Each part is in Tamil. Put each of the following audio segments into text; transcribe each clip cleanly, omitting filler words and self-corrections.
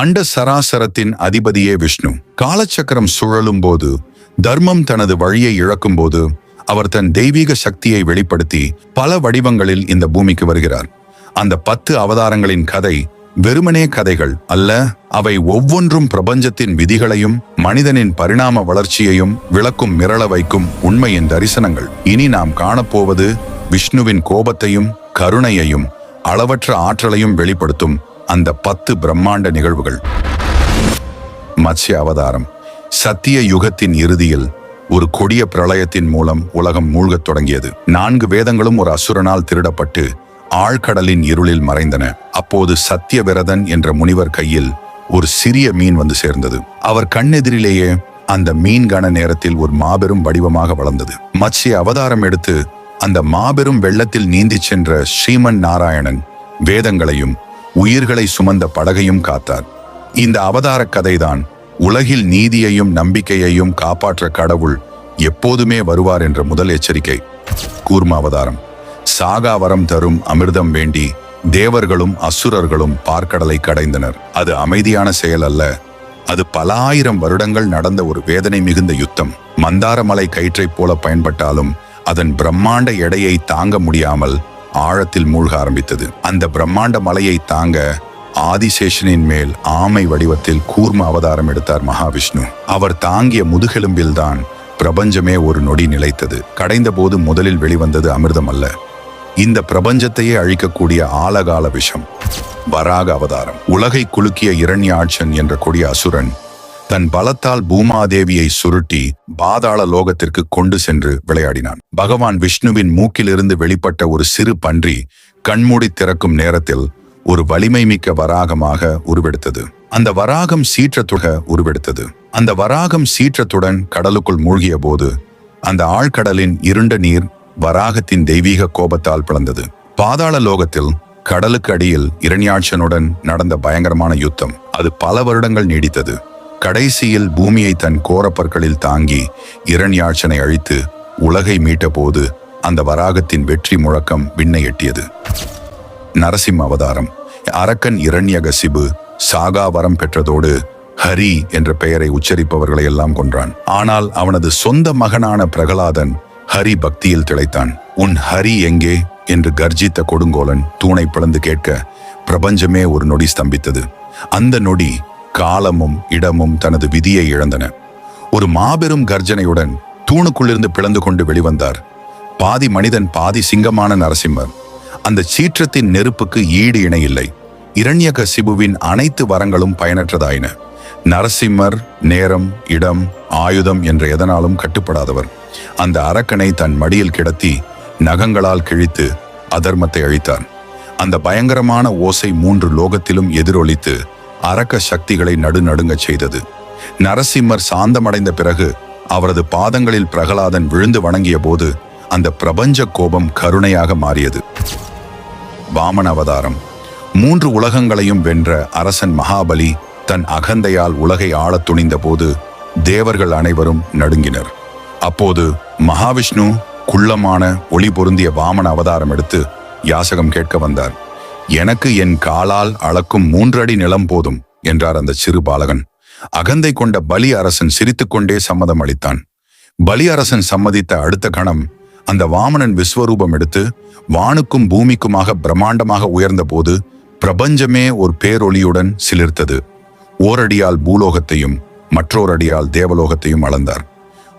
அண்ட சராசரத்தின் அதிபதியே விஷ்ணு. காலச்சக்கரம் சுழலும் போது, தர்மம் தனது வழியை இழக்கும் போது, அவர் தன் தெய்வீக சக்தியை வெளிப்படுத்தி பல வடிவங்களில் இந்த பூமிக்கு வருகிறார். அந்த 10 அவதாரங்களின் கதை வெறுமனே கதைகள் அல்ல, அவை ஒவ்வொன்றும் பிரபஞ்சத்தின் விதிகளையும் மனிதனின் பரிணாம வளர்ச்சியையும் விளக்கும் மிரள வைக்கும் உண்மையின் தரிசனங்கள். இனி நாம் காணப்போவது விஷ்ணுவின் கோபத்தையும் கருணையையும் அளவற்ற ஆற்றலையும் வெளிப்படுத்தும் அந்த 10 பிரம்மாண்ட நிகழ்வுகள். மத்ஸ்ய அவதாரம். சத்திய யுகத்தின் இறுதியில் ஒரு கொடிய பிரளயத்தின் மூலம் உலகம் மூழ்கத் தொடங்கியது. 4 வேதங்களும் ஒரு அசுரனால் திருடப்பட்டு ஆழ்கடலின் இருளில் மறைந்தன. அப்போது சத்தியவிரதன் என்ற முனிவர் கையில் ஒரு சிறிய மீன் வந்து சேர்ந்தது. அவர் கண்ணெதிரிலேயே அந்த மீன் கன நேரத்தில் ஒரு மாபெரும் வடிவமாக வளர்ந்தது. மத்ஸ்ய அவதாரம் எடுத்து அந்த மாபெரும் வெள்ளத்தில் நீந்தி சென்ற ஸ்ரீமன் நாராயணன் வேதங்களையும் உயிர்களை சுமந்த படகையும் காத்தார். இந்த அவதார கதைதான் உலகில் நீதியையும் நம்பிக்கையையும் காப்பாற்ற கடவுள் எப்போதுமே வருவார் என்ற முதல் எச்சரிக்கை. கூர்ம அவதாரம். சாகா வரம் தரும் அமிர்தம் வேண்டி தேவர்களும் அசுரர்களும் பார்க்கடலை கடைந்தனர். அது அமைதியான செயல் அல்ல, அது பல ஆயிரம் வருடங்கள் நடந்த ஒரு வேதனை மிகுந்த யுத்தம். மந்தாரமலை கயிற்றைப் போல பயன்பட்டாலும் அதன் பிரம்மாண்ட எடையை தாங்க முடியாமல் ஆழத்தில் மூழ்க ஆரம்பித்தது. அந்த பிரம்மாண்ட மலையை தாங்க ஆதிசேஷனின் மேல் ஆமை வடிவத்தில் கூர்ம அவதாரம் எடுத்தார் மகாவிஷ்ணு. அவர் தாங்கிய முதுகெலும்பில்தான் பிரபஞ்சமே ஒரு நொடி நிலைத்தது. கடைந்த போது முதலில் வெளிவந்தது அமிர்தம் அல்ல, இந்த பிரபஞ்சத்தையே அழிக்கக்கூடிய ஆலகால விஷம். வராக அவதாரம். உலகை குலுக்கிய இரண்யாட்சன் என்ற கொடிய அசுரன் தன் பலத்தால் பூமாதேவியை சுருட்டி பாதாள லோகத்திற்கு கொண்டு சென்று விளையாடினான். பகவான் விஷ்ணுவின் மூக்கிலிருந்து வெளிப்பட்ட ஒரு சிறு பன்றி கண்மூடி திறக்கும் நேரத்தில் ஒரு வலிமை மிக்க வராகமாக உருவெடுத்தது. அந்த வராகம் சீற்றத்துடன் கடலுக்குள் மூழ்கிய போது அந்த ஆழ்கடலின் இருண்ட நீர் வராகத்தின் தெய்வீக கோபத்தால் பிளந்தது. பாதாள லோகத்தில் கடலுக்கு அடியில் இரண்யாட்சனுடன் நடந்த பயங்கரமான யுத்தம். அது பல வருடங்கள் நீடித்தது. கடைசியில் பூமியை தன் கோரப்பற்களில் தாங்கி இரண்யாட்சனை அழித்து உலகை மீட்ட போது அந்த வராகத்தின் வெற்றி முழக்கம் விண்ணை எட்டியது. நரசிம்ம அவதாரம். அரக்கன் இரண்யகசிபு சாகா வரம் பெற்றதோடு ஹரி என்ற பெயரை உச்சரிப்பவர்களை எல்லாம் கொன்றான். ஆனால் அவனது சொந்த மகனான பிரகலாதன் ஹரி பக்தியில் திளைத்தான். உன் ஹரி எங்கே என்று கர்ஜித்த கொடுங்கோலன் தூணை பிளந்து கேட்க பிரபஞ்சமே ஒரு நொடி ஸ்தம்பித்தது. அந்த நொடி காலமும் இடமும் தனது விதியை இழந்தன. ஒரு மாபெரும் கர்ஜனையுடன் தூணுக்குள்ளிருந்து பிளந்து கொண்டு வெளிவந்தார் பாதி மனிதன் பாதி சிங்கமான நரசிம்மர். அந்த சீற்றத்தின் நெருப்புக்கு ஈடு இணை இல்லை. இரண்யகசிபுவின் அனைத்து வரங்களும் பயனற்றதாயின. நரசிம்மர் நேரம், இடம், ஆயுதம் என்ற எதனாலும் கட்டுப்படாதவர். அந்த அரக்கனை தன் மடியில் கிடத்தி நகங்களால் கிழித்து அதர்மத்தை அழித்தார். அந்த பயங்கரமான ஓசை 3 லோகத்திலும் எதிரொலித்து அரக்க சக்திகளை நடுநடுங்கச் செய்தது. நரசிம்மர் சாந்தமடைந்த பிறகு அவரது பாதங்களில் பிரகலாதன் விழுந்து வணங்கிய போது அந்த பிரபஞ்ச கோபம் கருணையாக மாறியது. வாமன அவதாரம். 3 உலகங்களையும் வென்ற அரசன் மகாபலி தன் அகந்தையால் உலகை ஆளத் துணிந்த போது தேவர்கள் அனைவரும் நடுங்கினர். அப்போது மகாவிஷ்ணு குள்ளமான ஒளி பொருந்திய வாமன அவதாரம் எடுத்து யாசகம் கேட்க வந்தார். எனக்கு என் காலால் அளக்கும் 3 அடி நிலம் போதும் என்றார் அந்த சிறு பாலகன். அகந்தை கொண்ட பலி அரசன் சிரித்துக்கொண்டே சம்மதம் அளித்தான். பலி அரசன் சம்மதித்த அடுத்த கணம் அந்த வாமனன் விஸ்வரூபம் எடுத்து வானுக்கும் பூமிக்குமாக பிரம்மாண்டமாக உயர்ந்த போது பிரபஞ்சமே ஒரு பேரொளியுடன் சிலிர்த்தது. ஓரடியால் பூலோகத்தையும் மற்றொரு அடியால் தேவலோகத்தையும் அளந்தார்.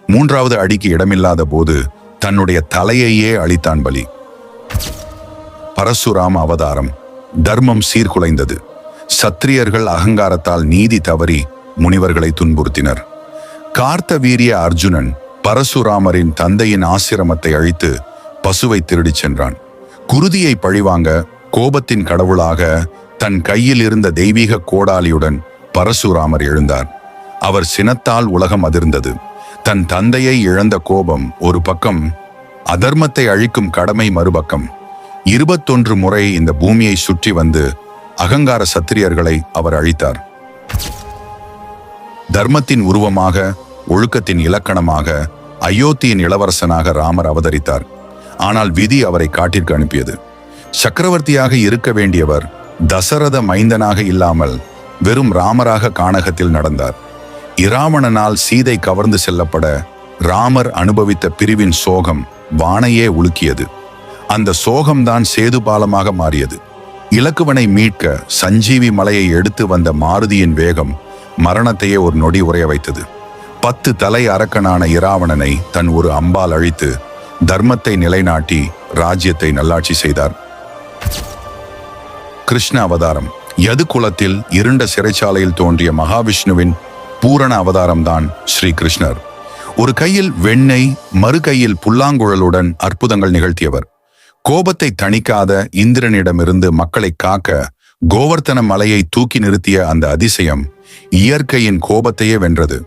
3வது அடிக்கு இடமில்லாத போது தன்னுடைய தலையையே அளித்தான் பலி. பரசுராம அவதாரம். தர்மம் சீர்குலைந்தது. சத்திரியர்கள் அகங்காரத்தால் நீதி தவறி முனிவர்களை துன்புறுத்தினர். கார்த்தவீரிய அர்ஜுனன் பரசுராமரின் தந்தையின் ஆசிரமத்தை அழித்து பசுவை திருடிச் சென்றான். குருதியை பழிவாங்க கோபத்தின் கடவுளாக தன் கையில் இருந்த தெய்வீக கோடாலியுடன் பரசுராமர் எழுந்தார். அவர் சினத்தால் உலகம் அதிர்ந்தது. தன் தந்தையை இழந்த கோபம் ஒரு பக்கம், அதர்மத்தை அழிக்கும் கடமை மறுபக்கம். 21 முறை இந்த பூமியை சுற்றி வந்து அகங்கார சத்திரியர்களை அவர் அழித்தார். தர்மத்தின் உருவமாக, ஒழுக்கத்தின் இலக்கணமாக, அயோத்தியின் இளவரசனாக ராமர் அவதரித்தார். ஆனால் விதி அவரை காட்டிற்கு அனுப்பியது. சக்கரவர்த்தியாக இருக்க வேண்டியவர் தசரத மைந்தனாக இல்லாமல் வெறும் ராமராக கானகத்தில் நடந்தார். இராவணனால் சீதை கவர்ந்து செல்லப்பட ராமர் அனுபவித்த பிரிவின் சோகம் வானையே உலுக்கியது. அந்த சோகம்தான் சேது பாலமாக மாறியது. இலக்குவனை மீட்க சஞ்சீவி மலையை எடுத்து வந்த மாருதியின் வேகம் மரணத்தையே ஒரு நொடி உறைய வைத்தது. 10 தலை அரக்கனான இராவணனை தன் ஒரு அம்பால் அழித்து தர்மத்தை நிலைநாட்டி ராஜ்யத்தை நல்லாட்சி செய்தார். கிருஷ்ண அவதாரம். யது குலத்தில் இருண்ட சிறைச்சாலையில் தோன்றிய மகாவிஷ்ணுவின் பூரண அவதாரம்தான் ஸ்ரீ கிருஷ்ணர். ஒரு கையில் வெண்ணெய், மறு கையில் புல்லாங்குழலுடன் அற்புதங்கள் நிகழ்த்தியவர். கோபத்தை தணிக்காத இந்திரனிடமிருந்து மக்களை காக்க கோவர்த்தன மலையை தூக்கி நிறுத்திய அந்த அதிசயம் இயற்கையின் கோபத்தையே வென்றது.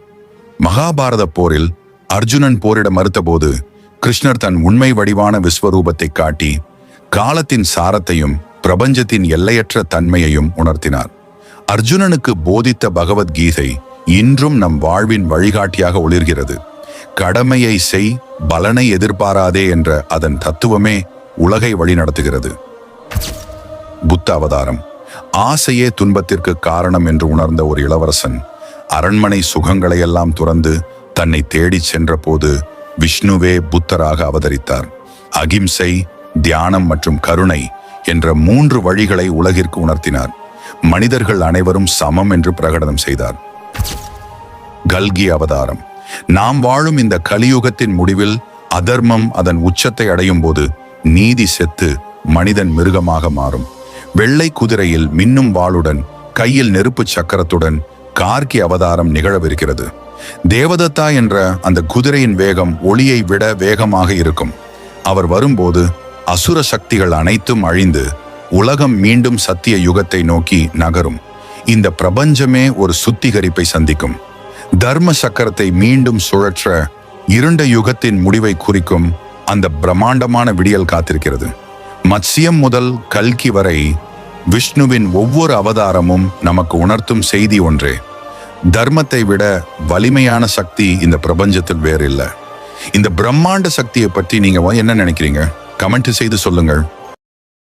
மகாபாரத போரில் அர்ஜுனன் போரிட மறுத்தபோது கிருஷ்ணர் தன் உண்மை வடிவான விஸ்வரூபத்தை காட்டி காலத்தின் சாரத்தையும் பிரபஞ்சத்தின் எல்லையற்ற தன்மையையும் உணர்த்தினார். அர்ஜுனனுக்கு போதித்த பகவத்கீதை இன்றும் நம் வாழ்வின் வழிகாட்டியாக ஒளிர்கிறது. கடமையை செய், பலனை எதிர்பாராதே என்ற அதன் தத்துவமே உலகை வழிநடத்துகிறது. புத்த அவதாரம். ஆசையே துன்பத்திற்கு காரணம் என்று உணர்ந்த ஒரு இளவரசன் அரண்மனை சுகங்களையெல்லாம் துறந்து தன்னை தேடிச் சென்ற போது விஷ்ணுவே புத்தராக அவதரித்தார். அகிம்சை, தியானம் மற்றும் கருணை என்ற 3 வழிகளை உலகிற்கு உணர்த்தினார். மனிதர்கள் அனைவரும் சமம் என்று பிரகடனம் செய்தார். கல்கி அவதாரம். நாம் வாழும் இந்த கலியுகத்தின் முடிவில் அதர்மம் அதன் உச்சத்தை அடையும் போது நீதி செத்து மனிதன் மிருகமாக மாறும். வெள்ளை குதிரையில் மின்னும் வாளுடன் கையில் நெருப்பு சக்கரத்துடன் கார்கி அவதாரம் நிகழவிருக்கிறது. தேவதத்தா என்ற அந்த குதிரையின் வேகம் ஒளியை விட வேகமாக இருக்கும். அவர் வரும்போது அசுர சக்திகள் அனைத்தும் அழிந்து உலகம் மீண்டும் சத்திய யுகத்தை நோக்கி நகரும். இந்த பிரபஞ்சமே ஒரு சுத்திகரிப்பை சந்திக்கும். தர்ம சக்கரத்தை மீண்டும் சுழற்ற இருண்ட யுகத்தின் முடிவை குறிக்கும் அந்த பிரம்மாண்டமான விடியல் காத்திருக்கிறது. மத்ஸ்யம் முதல் கல்கி வரை விஷ்ணுவின் ஒவ்வொரு அவதாரமும் நமக்கு உணர்த்தும் செய்தி ஒன்றே: தர்மத்தை விட வலிமையான சக்தி இந்த பிரபஞ்சத்தில் வேறு இல்லை. இந்த பிரம்மாண்ட சக்தியை பற்றி நீங்க என்ன நினைக்கிறீங்க? கமெண்ட் செய்து சொல்லுங்கள்.